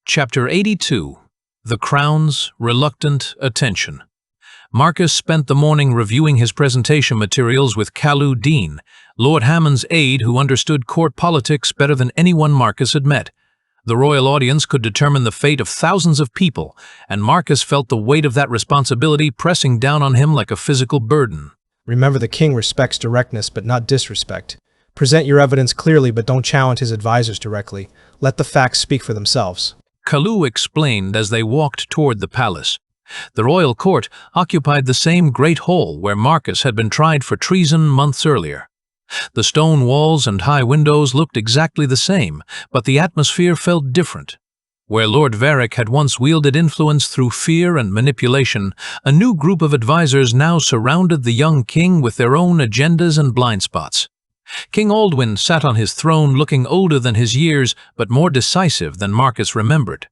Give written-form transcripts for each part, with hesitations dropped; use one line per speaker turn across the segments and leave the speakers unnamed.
Chapter 82. The Crown's Reluctant Attention. Marcus spent the morning reviewing his presentation materials with Calu Dean, Lord Hammond's aide who understood court politics better than anyone Marcus had met. The royal audience could determine the fate of thousands of people, and Marcus felt the weight of that responsibility pressing down on him like a physical burden.
Remember, the king respects directness but not disrespect. Present your evidence clearly but don't challenge his advisors directly. Let the facts speak for themselves.
Calu explained as they walked toward the palace. The royal court occupied the same great hall where Marcus had been tried for treason months earlier. The stone walls and high windows looked exactly the same, but the atmosphere felt different. Where Lord Varick had once wielded influence through fear and manipulation, a new group of advisors now surrounded the young king with their own agendas and blind spots. King Aldwin sat on his throne looking older than his years, but more decisive than Marcus remembered.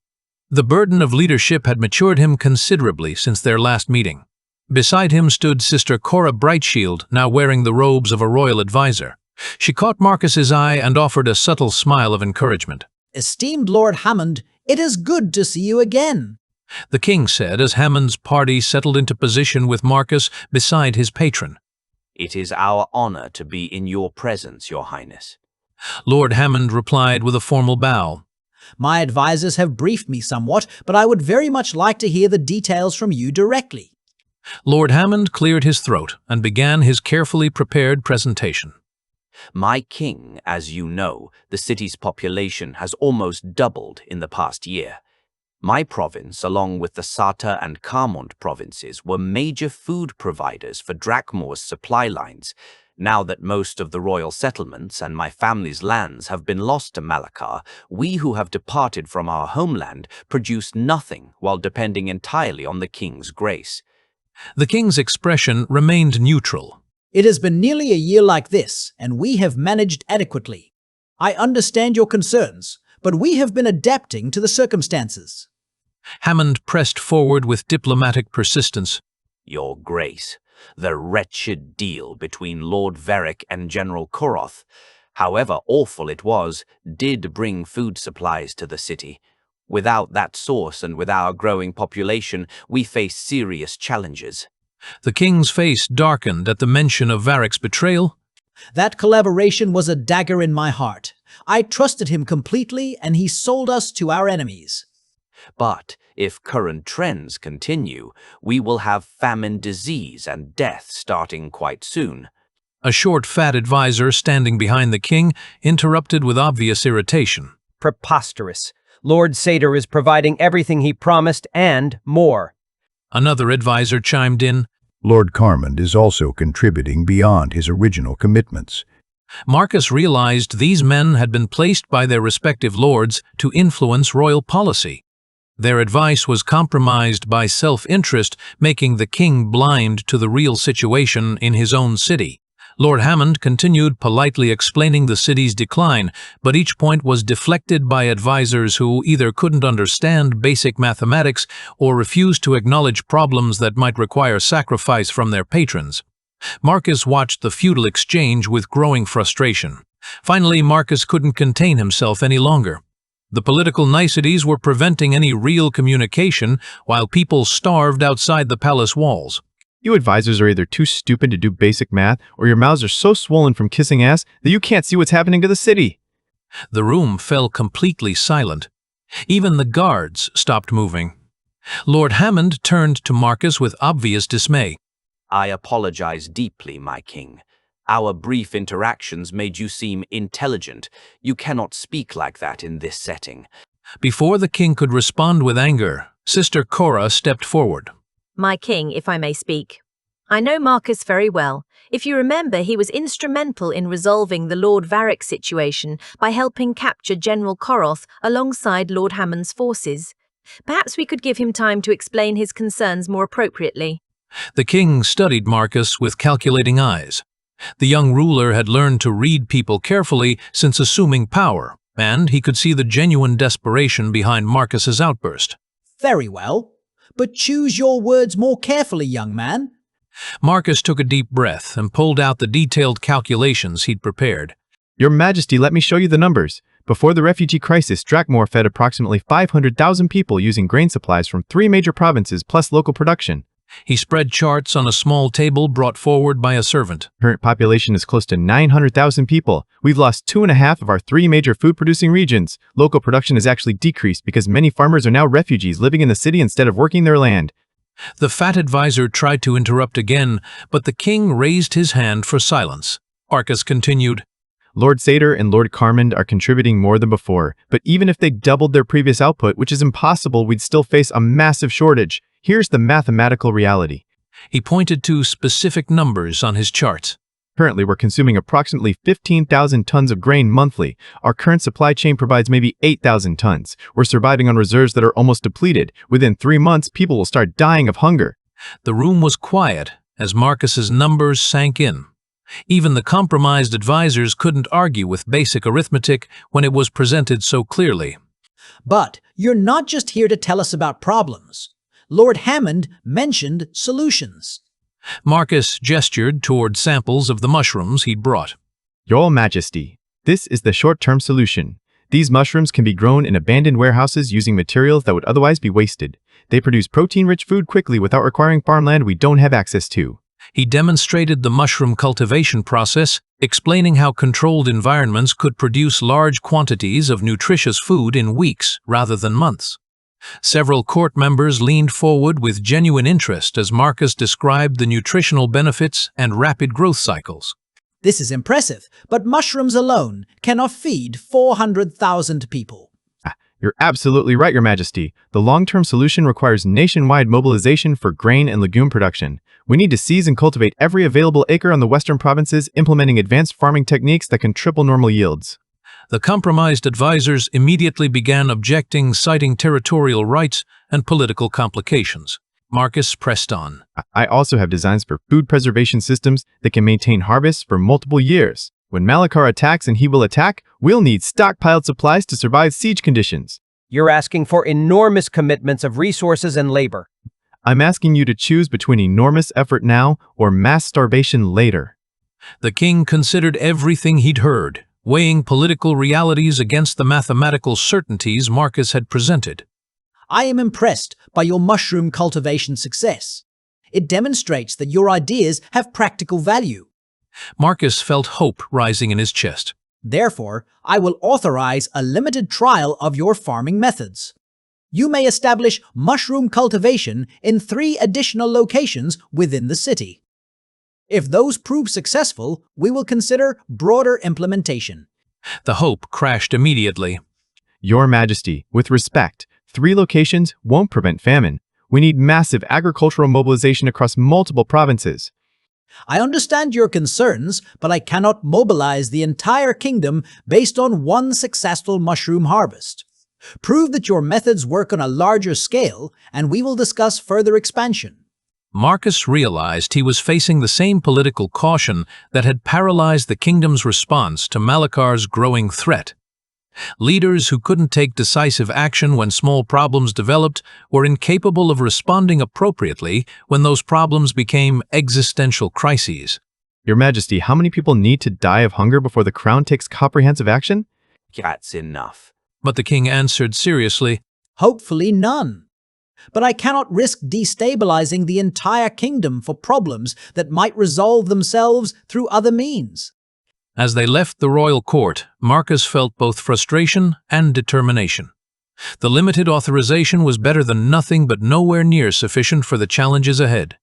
The burden of leadership had matured him considerably since their last meeting. Beside him stood Sister Cora Brightshield, now wearing the robes of a royal advisor. She caught Marcus's eye and offered a subtle smile of encouragement.
"Esteemed Lord Hammond, it is good to see you again,"
the king said as Hammond's party settled into position with Marcus beside his patron.
"It is our honor to be in your presence, Your Highness."
Lord Hammond replied with a formal bow.
"My advisors have briefed me somewhat, but I would very much like to hear the details from you directly."
Lord Hammond cleared his throat and began his carefully prepared presentation.
My king, as you know, the city's population has almost doubled in the past year. My province, along with the Sata and Carmont provinces, were major food providers for Drakmor's supply lines. Now that most of the royal settlements and my family's lands have been lost to Malachar, we who have departed from our homeland produce nothing while depending entirely on the king's grace.
The king's expression remained neutral.
"It has been nearly a year like this, and we have managed adequately. I understand your concerns, but we have been adapting to the circumstances."
Hammond pressed forward with diplomatic persistence.
Your Grace, the wretched deal between Lord Varick and General Koroth, however awful it was, did bring food supplies to the city. Without that source and with our growing population, we face serious challenges.
The king's face darkened at the mention of Varick's betrayal.
"That collaboration was a dagger in my heart. I trusted him completely, and he sold us to our enemies."
But if current trends continue, we will have famine, disease, and death starting quite soon.
A short, fat advisor standing behind the king interrupted with obvious irritation.
"Preposterous. Lord Sader is providing everything he promised and more."
Another advisor chimed in.
Lord Carmond is also contributing beyond his original commitments.
Marcus realized these men had been placed by their respective lords to influence royal policy. Their advice was compromised by self-interest, making the king blind to the real situation in his own city. Lord Hammond continued politely explaining the city's decline, but each point was deflected by advisors who either couldn't understand basic mathematics or refused to acknowledge problems that might require sacrifice from their patrons. Marcus watched the futile exchange with growing frustration. Finally, Marcus couldn't contain himself any longer. The political niceties were preventing any real communication while people starved outside the palace walls.
You advisors are either too stupid to do basic math, or your mouths are so swollen from kissing ass that you can't see what's happening to the city.
The room fell completely silent. Even the guards stopped moving. Lord Hammond turned to Marcus with obvious dismay.
I apologize deeply, my king. Our brief interactions made you seem intelligent. You cannot speak like that in this setting.
Before the king could respond with anger, Sister Cora stepped forward.
My king, if I may speak. I know Marcus very well. If you remember, he was instrumental in resolving the Lord Varick situation by helping capture General Koroth alongside Lord Hammond's forces. Perhaps we could give him time to explain his concerns more appropriately.
The king studied Marcus with calculating eyes. The young ruler had learned to read people carefully since assuming power, and he could see the genuine desperation behind Marcus's outburst.
"Very well, but choose your words more carefully, young man."
Marcus took a deep breath and pulled out the detailed calculations he'd prepared.
Your Majesty, let me show you the numbers. Before the refugee crisis, Drakmor fed approximately 500,000 people using grain supplies from 3 major provinces plus local production.
He spread charts on a small table brought forward by a servant.
Current population is close to 900,000 people. We've lost 2.5 of our 3 major food-producing regions. Local production has actually decreased because many farmers are now refugees living in the city instead of working their land.
The fat advisor tried to interrupt again, but the king raised his hand for silence. Marcus continued,
Lord Sater and Lord Carmond are contributing more than before, but even if they doubled their previous output, which is impossible, we'd still face a massive shortage. Here's the mathematical reality.
He pointed to specific numbers on his charts.
Currently, we're consuming approximately 15,000 tons of grain monthly. Our current supply chain provides maybe 8,000 tons. We're surviving on reserves that are almost depleted. Within 3 months, people will start dying of hunger.
The room was quiet as Marcus's numbers sank in. Even the compromised advisors couldn't argue with basic arithmetic when it was presented so clearly.
But you're not just here to tell us about problems. Lord Hammond mentioned solutions.
Marcus gestured toward samples of the mushrooms he'd brought.
Your Majesty, this is the short-term solution. These mushrooms can be grown in abandoned warehouses using materials that would otherwise be wasted. They produce protein-rich food quickly without requiring farmland we don't have access to.
He demonstrated the mushroom cultivation process, explaining how controlled environments could produce large quantities of nutritious food in weeks rather than months. Several court members leaned forward with genuine interest as Marcus described the nutritional benefits and rapid growth cycles.
This is impressive, but mushrooms alone cannot feed 400,000 people.
You're absolutely right, Your Majesty. The long-term solution requires nationwide mobilization for grain and legume production. We need to seize and cultivate every available acre on the western provinces, implementing advanced farming techniques that can triple normal yields.
The compromised advisors immediately began objecting, citing territorial rights and political complications. Marcus pressed on.
I also have designs for food preservation systems that can maintain harvests for multiple years. When Malachar attacks, and he will attack, we'll need stockpiled supplies to survive siege conditions.
You're asking for enormous commitments of resources and labor.
I'm asking you to choose between enormous effort now or mass starvation later.
The king considered everything he'd heard, weighing political realities against the mathematical certainties Marcus had presented.
I am impressed by your mushroom cultivation success. It demonstrates that your ideas have practical value.
Marcus felt hope rising in his chest.
Therefore, I will authorize a limited trial of your farming methods. You may establish mushroom cultivation in 3 additional locations within the city. If those prove successful, we will consider broader implementation.
The hope crashed immediately.
Your Majesty, with respect, 3 locations won't prevent famine. We need massive agricultural mobilization across multiple provinces.
I understand your concerns, but I cannot mobilize the entire kingdom based on 1 successful mushroom harvest. Prove that your methods work on a larger scale, and we will discuss further expansion.
Marcus realized he was facing the same political caution that had paralyzed the kingdom's response to Malachar's growing threat. Leaders who couldn't take decisive action when small problems developed were incapable of responding appropriately when those problems became existential crises.
Your Majesty, how many people need to die of hunger before the crown takes comprehensive action?
That's enough.
But the king answered seriously,
Hopefully none. But I cannot risk destabilizing the entire kingdom for problems that might resolve themselves through other means.
As they left the royal court, Marcus felt both frustration and determination. The limited authorization was better than nothing, but nowhere near sufficient for the challenges ahead.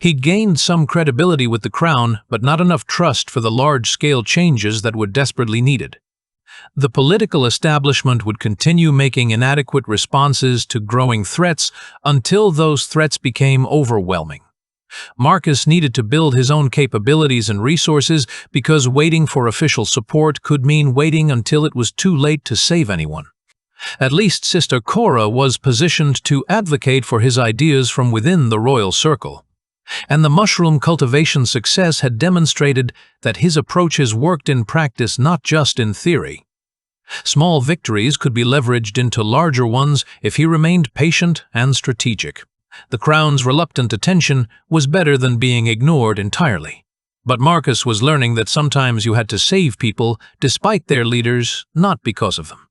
He'd gained some credibility with the crown, but not enough trust for the large-scale changes that were desperately needed. The political establishment would continue making inadequate responses to growing threats until those threats became overwhelming. Marcus needed to build his own capabilities and resources because waiting for official support could mean waiting until it was too late to save anyone. At least Sister Cora was positioned to advocate for his ideas from within the royal circle. And the mushroom cultivation success had demonstrated that his approaches worked in practice, not just in theory. Small victories could be leveraged into larger ones if he remained patient and strategic. The crown's reluctant attention was better than being ignored entirely. But Marcus was learning that sometimes you had to save people despite their leaders, not because of them.